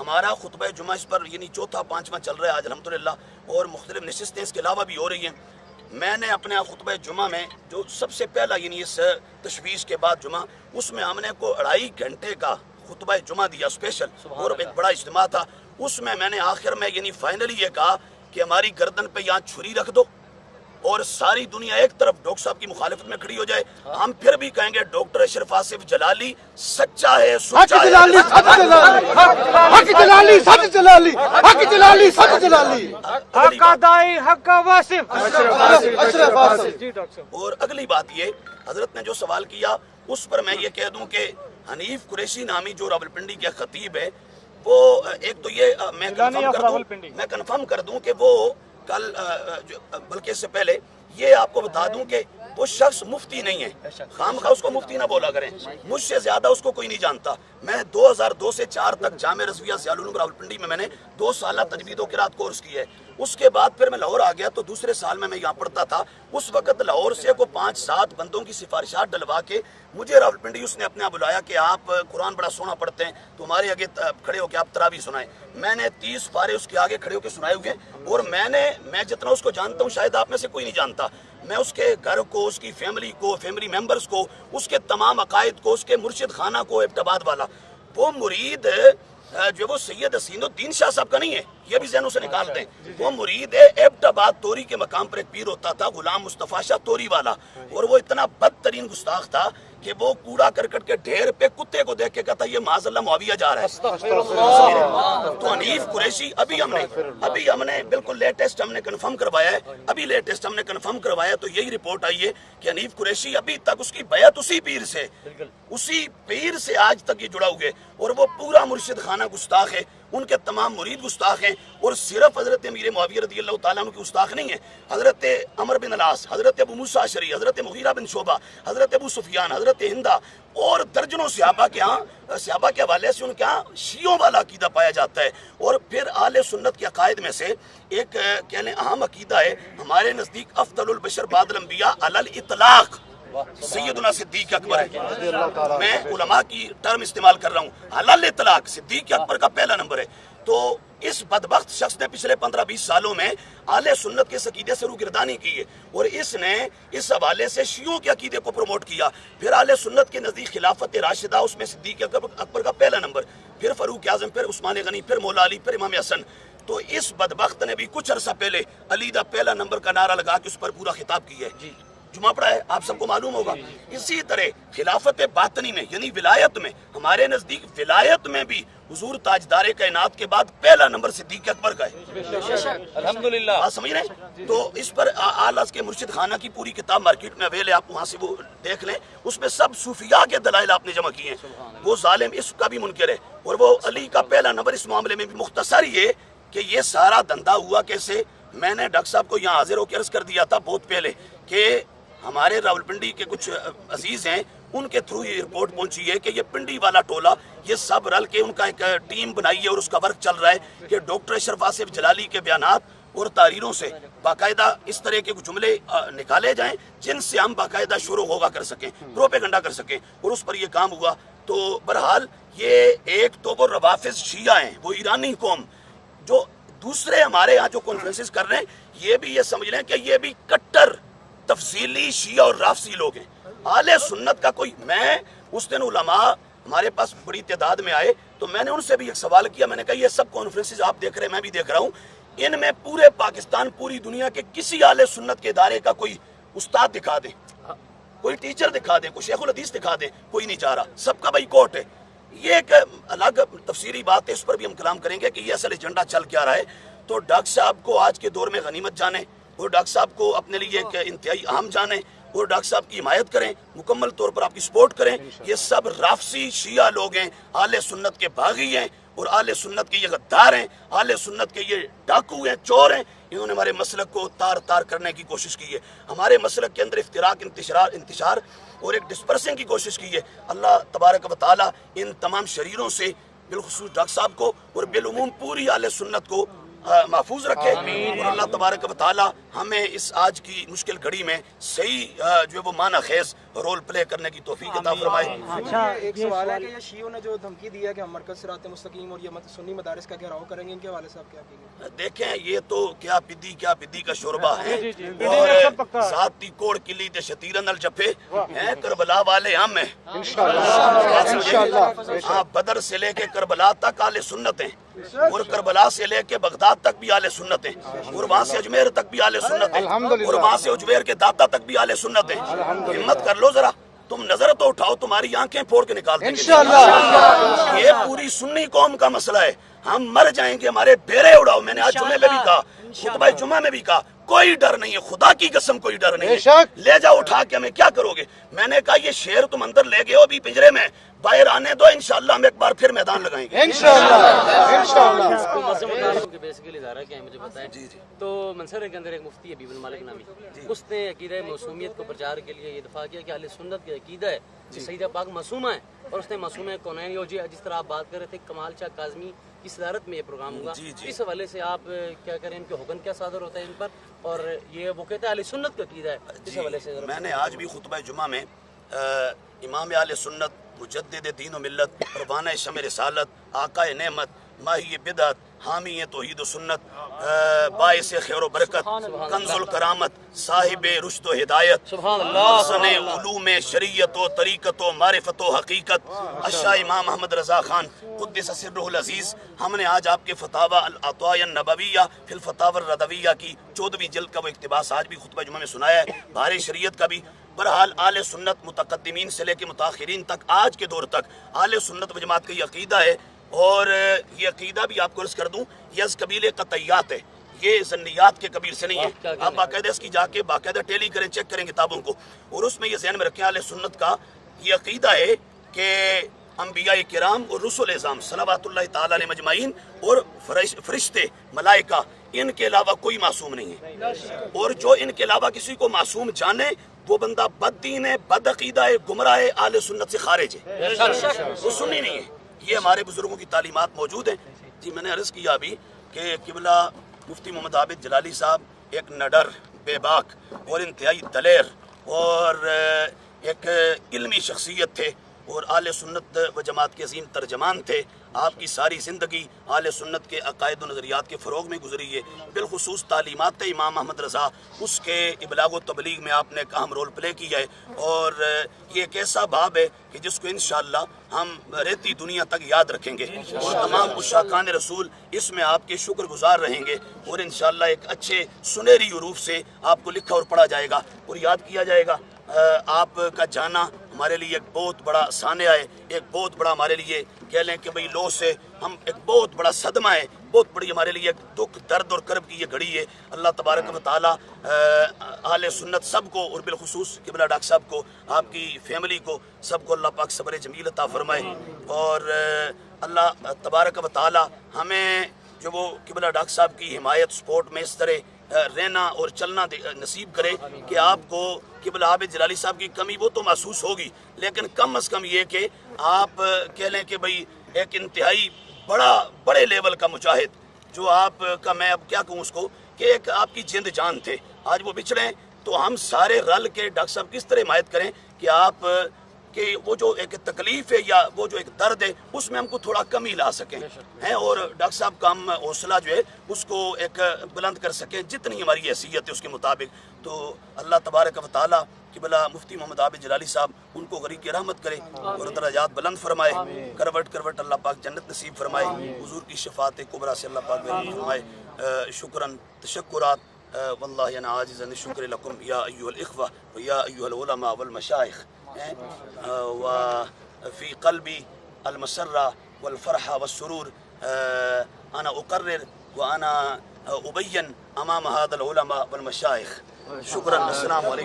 ہمارا خطبہ جمعہ اس پر یعنی چوتھا پانچواں چل رہا ہے آج الحمدللہ، اور مختلف نشستیں اس کے علاوہ بھی ہو رہی ہیں۔ میں نے اپنے خطبہ جمعہ میں جو سب سے پہلا یعنی اس تشویش کے بعد جمعہ، اس میں ہم نے کو 2.5 گھنٹے کا خطبہ جمعہ دیا اسپیشل، اور ایک بڑا اجتماع تھا۔ اس میں نے آخر میں یعنی فائنلی یہ کہا کہ ہماری گردن پہ یہاں چھری رکھ دو اور ساری دنیا ایک طرف ڈاکٹر صاحب کی مخالفت میں کھڑی ہو جائے، ہم پھر بھی کہیں گے ڈاکٹر اشرف آصف جلالی سچا ہے، سچا ہے، حق جلالی سچ جلالی، حق جلالی سچ جلالی، حق ادائی حق واصف اشرف آصف۔ جی ڈاکٹر صاحب، اور اگلی بات یہ حضرت نے جو سوال کیا اس پر میں یہ کہہ دوں کہ حنیف قریشی نامی جو راولپنڈی کے خطیب ہے، وہ ایک تو یہ میں کنفرم کر دوں کہ وہ کل بلکہ اس سے پہلے یہ آپ کو بتا دوں کہ وہ شخص مفتی نہیں ہے، خام خواہ اس کو مفتی نہ بولا کریں، مجھ سے زیادہ اس کو کوئی نہیں جانتا۔ میں 2002 سے 4 تک جامعہ رضویہ ضیاء العلوم راولپنڈی میں نے 2 سالہ تجوید و قرات کورس کیا ہے۔ اس کے بعد پھر میں لاہور آ گیا تو دوسرے سال میں یہاں پڑھتا تھا۔ اس وقت لاہور سے کو 5-7 بندوں کی سفارشات ڈلوا کے مجھے راولپنڈی اس نے اپنے آپ بلایا کہ آپ قرآن بڑا سونا پڑھتے ہیں تو ہمارے آگے کھڑے ہو کے آپ تراویح سنائیں۔ میں نے 30 پارے اس کے آگے کھڑے ہو کے سنائے ہوئے، اور میں جتنا اس کو جانتا ہوں شاید آپ میں سے کوئی نہیں جانتا۔ میں اس کے گھر کو، اس کی فیملی کو، فیملی ممبرز کو، اس کے تمام عقائد کو، اس کے مرشد خانہ کو، ایبٹ والا وہ مرید جو وہ سید حسین الدین شاہ صاحب کا نہیں ہے، یہ بھی ذہنوں سے نکال دیں۔ وہ مرید ہے ایبٹ آباد توری کے مقام پر ایک پیر ہوتا تھا غلام مصطفیٰ شاہ توری والا، اور وہ اتنا بدترین گستاخ تھا کہ وہ کوڑا کرکٹ کے ڈھیر پہ کتے کو دیکھ کے کہتا یہ معاذ اللہ معاویہ جا رہا ہے۔ تو حنیف قریشی ابھی ہم نے بالکل لیٹسٹ ہم نے کنفرم کروایا ہے، تو یہی رپورٹ آئی ہے کہ حنیف قریشی ابھی تک اس کی بیعت اسی پیر سے آج تک یہ جڑا ہوئے، اور وہ پورا مرشد خانہ گستاخ ہے، ان کے تمام مرید گستاخ ہیں، اور صرف حضرت امیر معاویہ رضی اللہ تعالیٰ عنہ کی گستاخ نہیں ہے، حضرت عمر بن العاص، حضرت ابو موسیٰ اشعری، حضرت مغیرہ بن شعبہ، حضرت ابو سفیان، حضرت ہندہ اور درجنوں صحابہ کے حوالے سے ان کے ہاں شیعوں والا عقیدہ پایا جاتا ہے۔ اور پھر اہل سنت کے عقائد میں سے ایک کہنے اہم عقیدہ ہے ہمارے نزدیک افضل البشر بعد الانبیاء علی الاطلاق سیدنا صدیق اکبر ہے۔ میں علماء کی ٹرم استعمال کر رہا ہوں، علی الاطلاق صدیق اکبر کا پہلا نمبر ہے۔ تو اس بدبخت شخص نے پچھلے 15-20 سالوں میں اہل سنت کے عقیدے سے روگردانی کی ہے، اور اس نے اس حوالے سے شیعوں کے عقیدے کو پروموٹ کیا۔ پھر اہل سنت کے نزدیک خلافت راشدہ، اس میں صدیق اکبر کا پہلا نمبر، پھر فاروق اعظم، پھر عثمان غنی، پھر مولا علی، پھر امام حسن۔ تو اس بدبخت نے بھی کچھ عرصہ پہلے علی دا پہلا نمبر کا نعرہ لگا کے اس پر پورا خطاب کیا ہے، جمعہ پڑھا ہے، آپ سب کو معلوم ہوگا۔ اسی طرح خلافت باطنی میں یعنی ولایت میں، ہمارے نزدیک ولایت میں بھی حضور تاجدار کائنات کے بعد پہلا نمبر صدیق اکبر کا ہے، الحمدللہ، آپ سمجھ رہے ہیں۔ تو اس پر آل کے مرشد خانہ کی پوری کتاب مارکیٹ میں اویل ہے، آپ وہاں سے وہ دیکھ لیں، اس میں سب صوفیاء کے دلائل آپ نے جمع کیے ہیں۔ وہ ظالم اس کا بھی منکر ہے، اور وہ علی کا پہلا نمبر اس معاملے میں بھی۔ مختصر یہ کہ یہ سارا دھندا ہوا کیسے، میں نے ڈاکٹر صاحب کو یہاں حاضر ہو کے عرض کر دیا تھا بہت پہلے کہ ہمارے راولپنڈی کے کچھ عزیز ہیں، ان کے تھرو یہ رپورٹ پہنچی ہے کہ یہ پنڈی والا ٹولہ یہ سب رل کے ان کا ایک ٹیم بنائی ہے، اور اس کا ورک چل رہا ہے کہ ڈاکٹر اشرف آصف جلالی کے بیانات اور تحریروں سے باقاعدہ اس طرح کے جملے نکالے جائیں جن سے ہم باقاعدہ شور و غوغا کر سکیں، پروپیگنڈا کر سکیں، اور اس پر یہ کام ہوا۔ تو بہرحال یہ ایک تو وہ روافظ شیعہ ہیں، وہ ایرانی قوم، جو دوسرے ہمارے ہاں جو کانفرنسز کر رہے ہیں، یہ بھی یہ سمجھ لیں کہ یہ بھی کٹر تفصیلی شیعہ اور رافضی لوگ ہیں۔ اہل سنت کا کوئی، میں اس دن علماء ہمارے پاس بڑی تعداد میں آئے تو میں نے ان سے بھی ایک سوال کیا، میں نے کہا یہ سب کانفرنسز آپ دیکھ رہے ہیں، میں بھی دیکھ رہا ہوں، ان میں پورے پاکستان، پوری دنیا کے کسی اہل سنت کے ادارے کا کوئی استاد دکھا دیں، کوئی ٹیچر دکھا دیں، کوئی شیخ الحدیث دکھا دیں، کوئی نہیں جا رہا، سب کا بھائی کوٹ ہے۔ یہ ایک الگ تفسیری بات ہے، اس پر بھی ہم کلام کریں گے کہ یہ اصل ایجنڈا چل کیا رہا ہے۔ تو ڈاکٹر صاحب کو آج کے دور میں غنیمت جانیں، اور ڈاکٹر صاحب کو اپنے لیے ایک انتہائی اہم جانیں، اور ڈاکٹر صاحب کی حمایت کریں، مکمل طور پر آپ کی سپورٹ کریں۔ یہ سب رافضی شیعہ لوگ ہیں، اہل سنت کے باغی ہیں، اور اہل سنت کے یہ غدار ہیں، اہل سنت کے یہ ڈاکو ہیں، چور ہیں۔ انہوں نے ہمارے مسلک کو تار تار کرنے کی کوشش کی ہے، ہمارے مسلک کے اندر افتراق، انتشار اور ایک ڈسپرسنگ کی کوشش کی ہے۔ اللہ تبارک و تعالی ان تمام شریروں سے بالخصوص ڈاکٹر صاحب کو اور بالعموم پوری اہل سنت کو محفوظ رکھے، اور اللہ تبارک و تعالی ہمیں اس آج کی مشکل گھڑی میں صحیح جو ہے وہ معنی خیز رول پلے کرنے کی توفیق عطا فرمائے۔ اچھا ایک سوال ہے کہ یہ شیعوں نے جو دھمکی دی ہے کہ ہم مرکز صراط مستقیم اور یہ سنی مدارس کا گھیراؤ کریں گے، ان کے حوالے سے آپ کیا کہیں گے؟ دیکھیں یہ تو کیا پدی کا شوربہ ہے اور ذاتی کوڑ کلی تے شتیرن ال جپے ہیں، کربلا والے ہم ہیں ہاں، بدر سے لے کے کربلا تک اہل سنت ہیں، اور کربلا سے لے کے بغداد تک بھی اہل سنت ہیں، اور وہاں سے اجمیر تک بھی اہل سنت ہیں، اور وہاں سے اجمیر کے داتا تک بھی اہل سنت ہیں۔ ہمت کر لو ذرا، تم نظر تو اٹھاؤ، تمہاری آنکھیں پھوڑ کے نکال دیں گے۔ یہ پوری سنی قوم کا مسئلہ ہے، ہم مر جائیں گے، ہمارے بیرے اڑاؤ۔ میں نے آج جمعے میں بھی کہا، خطبہ جمعہ میں بھی کہا، کوئی ڈر نہیں ہے، خدا کی قسم کوئی ڈر نہیں ہے، لے جاؤ اٹھا کے، ہمیں کیا کرو گے؟ میں نے کہا یہ شیر تم اندر لے گئے ہو ابھی پنجرے میں، باہر آنے دو، انشاءاللہ ہم ایک بار پھر میدان لگائیں گے بیسیکلی ادارہ کیا ہے مجھے بتائیں۔ تو منصر کے اندر ایک مفتی ہے حبیب المالک نامی، اس نے عقیدہ معصومیت کو پرچار کے لیے یہ دفاع کیا کہ اہل سنت کا عقیدہ ہے کہ سیدہ پاک معصومہ ہے، اور اس نے معصومہ کونین، جس طرح آپ بات کر رہے تھے کمال شاہ کاظمی کی صدارت میں یہ پروگرام ہوگا، اس حوالے سے آپ کیا کریں، ان کے حکم کیا صادر ہوتا ہے ان پر، اور یہ وہ کہتے ہیں اہل سنت کا عقیدہ ہے، اس حوالے سے میں نے آج بھی خطبہ جمعہ میں امام اہل سنت، مجدد دین و ملت، پروانہ شمع رسالت، آقا نعمت، ماہی بدعت، حامی توحید و سنت، باعث خیر و برکت، کنز الکرامت، صاحب رشد و ہدایت، محسن علوم شریعت و طریقت و معرفت و حقیقت، اشاہ امام محمد رضا خان قدس سرہ العزیز، ہم نے آج آپ کے فتاوی العطایا النبویہ فی الفتاوی الردویہ کی 14ویں جلد کا وہ اقتباس آج بھی خطبہ جمعہ میں سنایا ہے، بہار شریعت کا بھی۔ بہرحال اہل سنت متقدمین سے لے کے متاخرین تک، آج کے دور تک اہل سنت و جماعت کا یہ عقیدہ ہے، اور یہ عقیدہ بھی آپ کو عرض کر دوں یہ از قبیل قطعیات ہے، یہ ظنیات کے قبیل سے نہیں ہے۔ آپ باقاعدہ اس کی جا کے باقاعدہ ٹیلی کریں، چیک کریں کتابوں کو، اور اس میں یہ ذہن میں رکھیں اہل سنت کا یہ عقیدہ ہے کہ انبیاء کرام اور رسول اعظام صلوات اللہ تعالی علیہ مجمعین اور فرشتے ملائکہ، ان کے علاوہ کوئی معصوم نہیں ہے، اور جو ان کے علاوہ کسی کو معصوم جانے وہ بندہ بد دین ہے، بد عقیدہ ہے، گمراہ ہے، اہل سنت سے خارج ہے، وہ سنی نہیں ہے۔ یہ ہمارے بزرگوں کی تعلیمات موجود ہیں۔ جی میں نے عرض کیا ابھی کہ قبلہ مفتی محمد عابد جلالی صاحب ایک نڈر، بے باک اور انتہائی دلیر اور ایک علمی شخصیت تھے، اور اہل سنت و جماعت کے عظیم ترجمان تھے۔ آپ کی ساری زندگی اہل سنت کے عقائد و نظریات کے فروغ میں گزری ہے، بالخصوص تعلیمات امام محمد رضا، اس کے ابلاغ و تبلیغ میں آپ نے ایک اہم رول پلے کیا ہے، اور یہ ایک ایسا باب ہے کہ جس کو انشاءاللہ ہم رہتی دنیا تک یاد رکھیں گے، اور تمام مشاکان رسول اس میں آپ کے شکر گزار رہیں گے، اور انشاءاللہ ایک اچھے سنہری حروف سے آپ کو لکھا اور پڑھا جائے گا اور یاد کیا جائے گا۔ آپ کا جانا ہمارے لیے ایک بہت بڑا سانحہ ہے، ایک بہت بڑا ہمارے لیے کہہ لیں کہ بھئی لو سے ہم ایک بہت بڑا صدمہ ہے، بہت بڑی ہمارے لیے ایک دکھ، درد اور کرب کی یہ گھڑی ہے۔ اللہ تبارک و تعالی اہل سنت سب کو، اور بالخصوص قبلہ ڈاکٹر صاحب کو، آپ کی فیملی کو، سب کو اللہ پاک صبر جمیل عطا فرمائے، اور اللہ تبارک و تعالی ہمیں جو وہ قبلہ ڈاکٹر صاحب کی حمایت سپورٹ میں اس طرح رہنا اور چلنا نصیب کرے کہ آپ کو قبلہ عابد جلالی صاحب کی کمی وہ تو محسوس ہوگی، لیکن کم از کم یہ کہ آپ کہہ لیں کہ بھئی ایک انتہائی بڑے لیول کا مجاہد، جو آپ کا میں اب کیا کہوں اس کو، کہ ایک آپ کی جند جان تھے، آج وہ بچھڑے، تو ہم سارے رل کے ڈاکٹر صاحب کس طرح حمایت کریں کہ آپ کہ وہ جو ایک تکلیف ہے یا وہ جو ایک درد ہے اس میں ہم کو تھوڑا کمی لا سکیں ہیں، اور ڈاکٹر صاحب کا ہم حوصلہ جو ہے اس کو ایک بلند کر سکیں جتنی ہماری حیثیت ہے اس کے مطابق۔ تو اللہ تبارک و تعالی قبلہ مفتی محمد عابد جلالی صاحب ان کو غریق رحمت کرے اور درجات بلند فرمائے، کروٹ کروٹ اللہ پاک جنت نصیب فرمائے، حضور کی شفاعت کبریٰ سے اللہ پاک محفوظ فرمائے۔ شکراً تشکرات، واللہ انا عاجز عن الشکر لکم یا ایھا الاخوہ و یا ایھا العلماء والمشائخ، وفي قلبي المسرة والفرحة والسرور، أنا أقرر وأنا أبين أمام هذا العلماء والمشايخ. شكرا، السلام عليكم.